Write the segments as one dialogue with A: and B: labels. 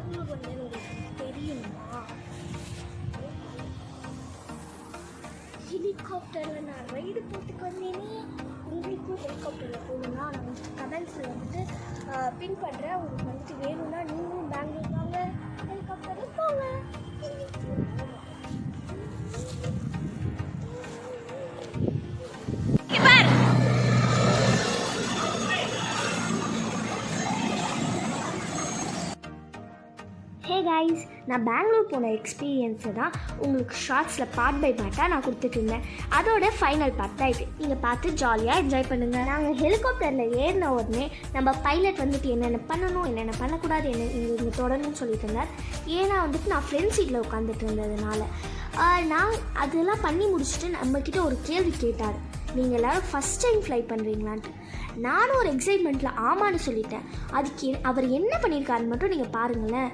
A: பெங்களூர் வந்து உங்களுக்கு தெரியுமா? ஹெலிகாப்டரில் நான் ரைடு போட்டுக்கு வந்தேனே. உங்களுக்கும் ஹெலிகாப்டரில் போகணுன்னா நான் வந்துட்டு கமெண்ட்ஸில் வந்துட்டு பின் பண்ணுறேன். உங்களுக்கு வந்துட்டு வேணும்னா நீங்களும் பெங்களூர் வாங்க, ஹெலிகாப்டரில் போங்க. ஹே கைஸ், நான் பெங்களூர் போன எக்ஸ்பீரியன்ஸை தான் உங்களுக்கு ஷார்ட்ஸில் பார்ட் பை பார்ட்டாக நான் கொடுத்துட்ருந்தேன். அதோட ஃபைனல் பார்ட் தான் இது. நீங்கள் பார்த்து ஜாலியாக என்ஜாய் பண்ணுங்கள். நாங்கள் ஹெலிகாப்டரில் ஏறின உடனே நம்ம பைலட் வந்துட்டு என்னென்ன பண்ணணும், என்னென்ன பண்ணக்கூடாது, என்ன இங்கே தொடரணும்னு சொல்லிட்டு இருந்தார். ஏன்னா வந்துட்டு நான் ஃப்ரெண்ட் சீட்டில் உட்காந்துட்டு இருந்ததுனால நான் அதெல்லாம் பண்ணி முடிச்சுட்டு நம்மக்கிட்ட ஒரு கேள்வி கேட்டார். நீங்கள் எல்லோரும் ஃபஸ்ட் டைம் ஃப்ளை பண்ணுறீங்களான்ட்டு. நானும் ஒரு எக்ஸைட்மெண்ட்டில் ஆமான்னு சொல்லிட்டேன். அதுக்கு அவர் என்ன பண்ணியிருக்காருன்னு மட்டும் நீங்கள் பாருங்களேன்.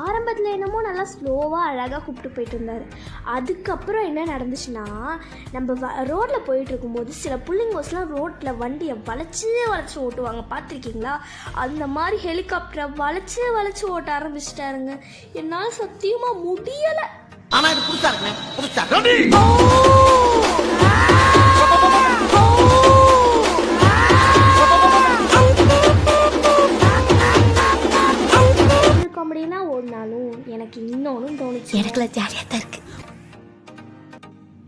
A: ஆரம்பத்தில் என்னமோ நல்லா ஸ்லோவாக அழகாக கூப்பிட்டு போயிட்டு இருந்தார். அதுக்கப்புறம் என்ன நடந்துச்சுன்னா, நம்ம ரோட்டில் போயிட்டு இருக்கும்போது சில புள்ளிங்கோஸ்லாம் ரோட்டில் வண்டியை வளைச்சி ஓட்டுவாங்க, பார்த்துருக்கீங்களா? அந்த மாதிரி ஹெலிகாப்டரை வளைச்சி ஓட்ட ஆரம்பிச்சிட்டாருங்க. என்னால் சத்தியமாக முடியலை.
B: ஆனால் இது புதுசாக
A: காமெடினா ஓடினாலும் எனக்கு இன்னொன்னும் தோணுச்சு.
C: எனக்குலாம் ஜாலியாக தான் இருக்கு.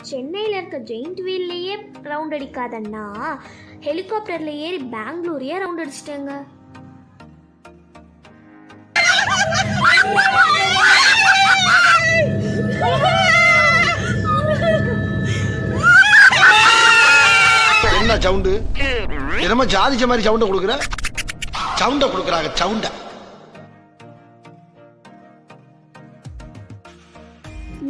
A: சென்னையில் இருக்க ஜெயிண்ட் வீல்லையே ரவுண்ட் அடிக்காதன்னா ஹெலிகாப்டரில் ஏறி பெங்களூரையே ரவுண்ட் அடிச்சிட்டேங்க.
B: என்ன சவுண்டு? என்னமா ஜாதிச்ச மாதிரி சவுண்ட கொடுக்குற? சவுண்ட கொடுக்குறாங்க, சவுண்ட.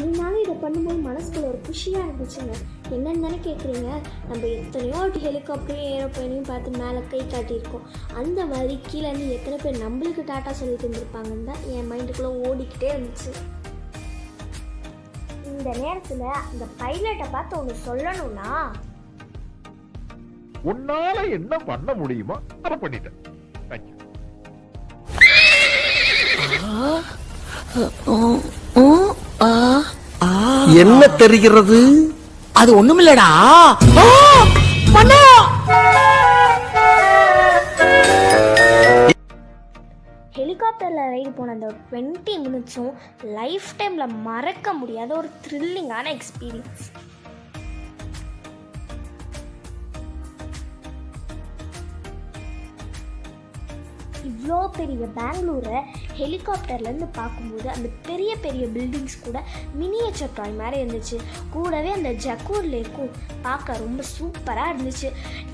A: இருந்தாலும் இதை பண்ணும்போது மனசுக்குள்ள ஒரு குஷியாக இருந்துச்சுங்க. என்னன்னு தானே கேட்குறீங்க? நம்ம எத்தனையோ ஹெலிகாப்டரையும் ஏரோப்ளைனையும் பார்த்து மேலே கை காட்டியிருக்கோம். அந்த மாதிரி கீழே இருந்து எத்தனை பேர் நம்மளுக்கு டாட்டா சொல்லிட்டு இருந்திருப்பாங்கன்னு தான் என் மைண்டுக்குள்ளே ஓடிக்கிட்டே இருந்துச்சு. இந்த நேரத்தில் அந்த பைலட்டை பார்த்து ஒன்று சொல்லணும்னா,
D: உன்னால என்ன பண்ண முடியுமோ அதை பண்ணிட்டேன்.
B: என்ன தெரிகிறது?
C: அது ஒண்ணுமில்லடா.
A: ஹெலிகாப்டரில் ரைடு போன அந்த 20 மினிட்ஸும் லைஃப் டைமில் மறக்க முடியாத ஒரு த்ரில்லிங்கான எக்ஸ்பீரியன்ஸ். இவ்வளோ பெரிய பெங்களூரை ஹெலிகாப்டர்லேருந்து பார்க்கும்போது அந்த பெரிய பெரிய பில்டிங்ஸ் கூட மினியேச்சர் டாய் மாதிரி இருந்துச்சு. கூடவே அந்த ஜக்கூர் லேக்கும் பார்க்க ரொம்ப சூப்பராக இருந்துச்சு.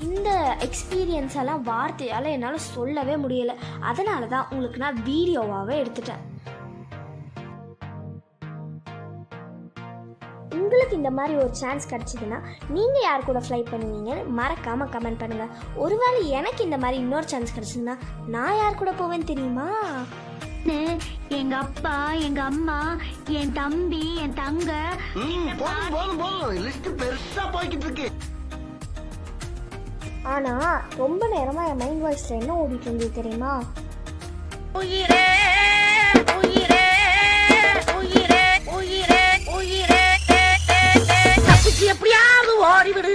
A: இந்த எக்ஸ்பீரியன்ஸ் எல்லாம் வார்த்தையால் என்னால் சொல்லவே முடியலை. அதனால தான் உங்களுக்கு நான் வீடியோவாகவே எடுத்துட்டேன். உங்களுக்கு இந்த மாதிரி ஒரு சான்ஸ் கிடச்சிதுன்னா நீங்கள் யார் கூட ஃப்ளை பண்ணுவீங்கன்னு மறக்காமல் கமெண்ட் பண்ணுங்கள். ஒருவேளை எனக்கு இந்த மாதிரி இன்னொரு சான்ஸ் கிடச்சிதுன்னா நான் யார் கூட போவேன்னு தெரியுமா? எங்க அப்பா, எங்க அம்மா, என் தம்பி, என் தங்க. ஆனா ரொம்ப நேரமா என் மைண்ட் வாய்ஸ்ல என்ன ஓடிட்டு இருந்தது தெரியுமா? உயிரே உயிரே உயிரே உயிரே உயிரே எப்படியாவது ஓடிவிடு.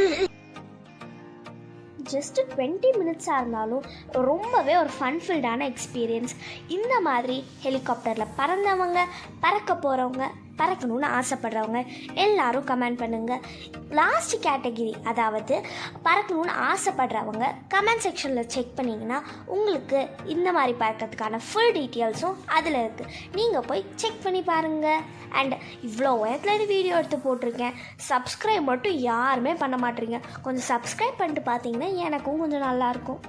A: ஜஸ்ட் 20 மினிட்ஸாக இருந்தாலும் ரொம்பவே ஒரு ஃபன்ஃபில்டான எக்ஸ்பீரியன்ஸ். இந்த மாதிரி ஹெலிகாப்டரில் பறந்தவங்க, பறக்க போகிறவங்க, பறக்கணும்னு ஆசைப்படுறவங்க எல்லாரும் கமெண்ட் பண்ணுங்கள். லாஸ்ட் கேட்டகிரி, அதாவது பறக்கணும்னு ஆசைப்படுறவங்க கமெண்ட் செக்ஷனில் செக் பண்ணிங்கன்னா உங்களுக்கு இந்த மாதிரி பறக்கிறதுக்கான ஃபுல் டீட்டெயில்ஸும் அதில் இருக்குது. நீங்கள் போய் செக் பண்ணி பாருங்கள். அண்ட் இவ்வளோ உயரத்துலேருந்து வீடியோ எடுத்து போட்டிருக்கேன். சப்ஸ்கிரைப் மட்டும் யாருமே பண்ண மாட்டேறீங்க. கொஞ்சம் சப்ஸ்கிரைப் பண்ணிட்டு பார்த்தீங்கன்னா எனக்கும் கொஞ்சம் நல்லாயிருக்கும்.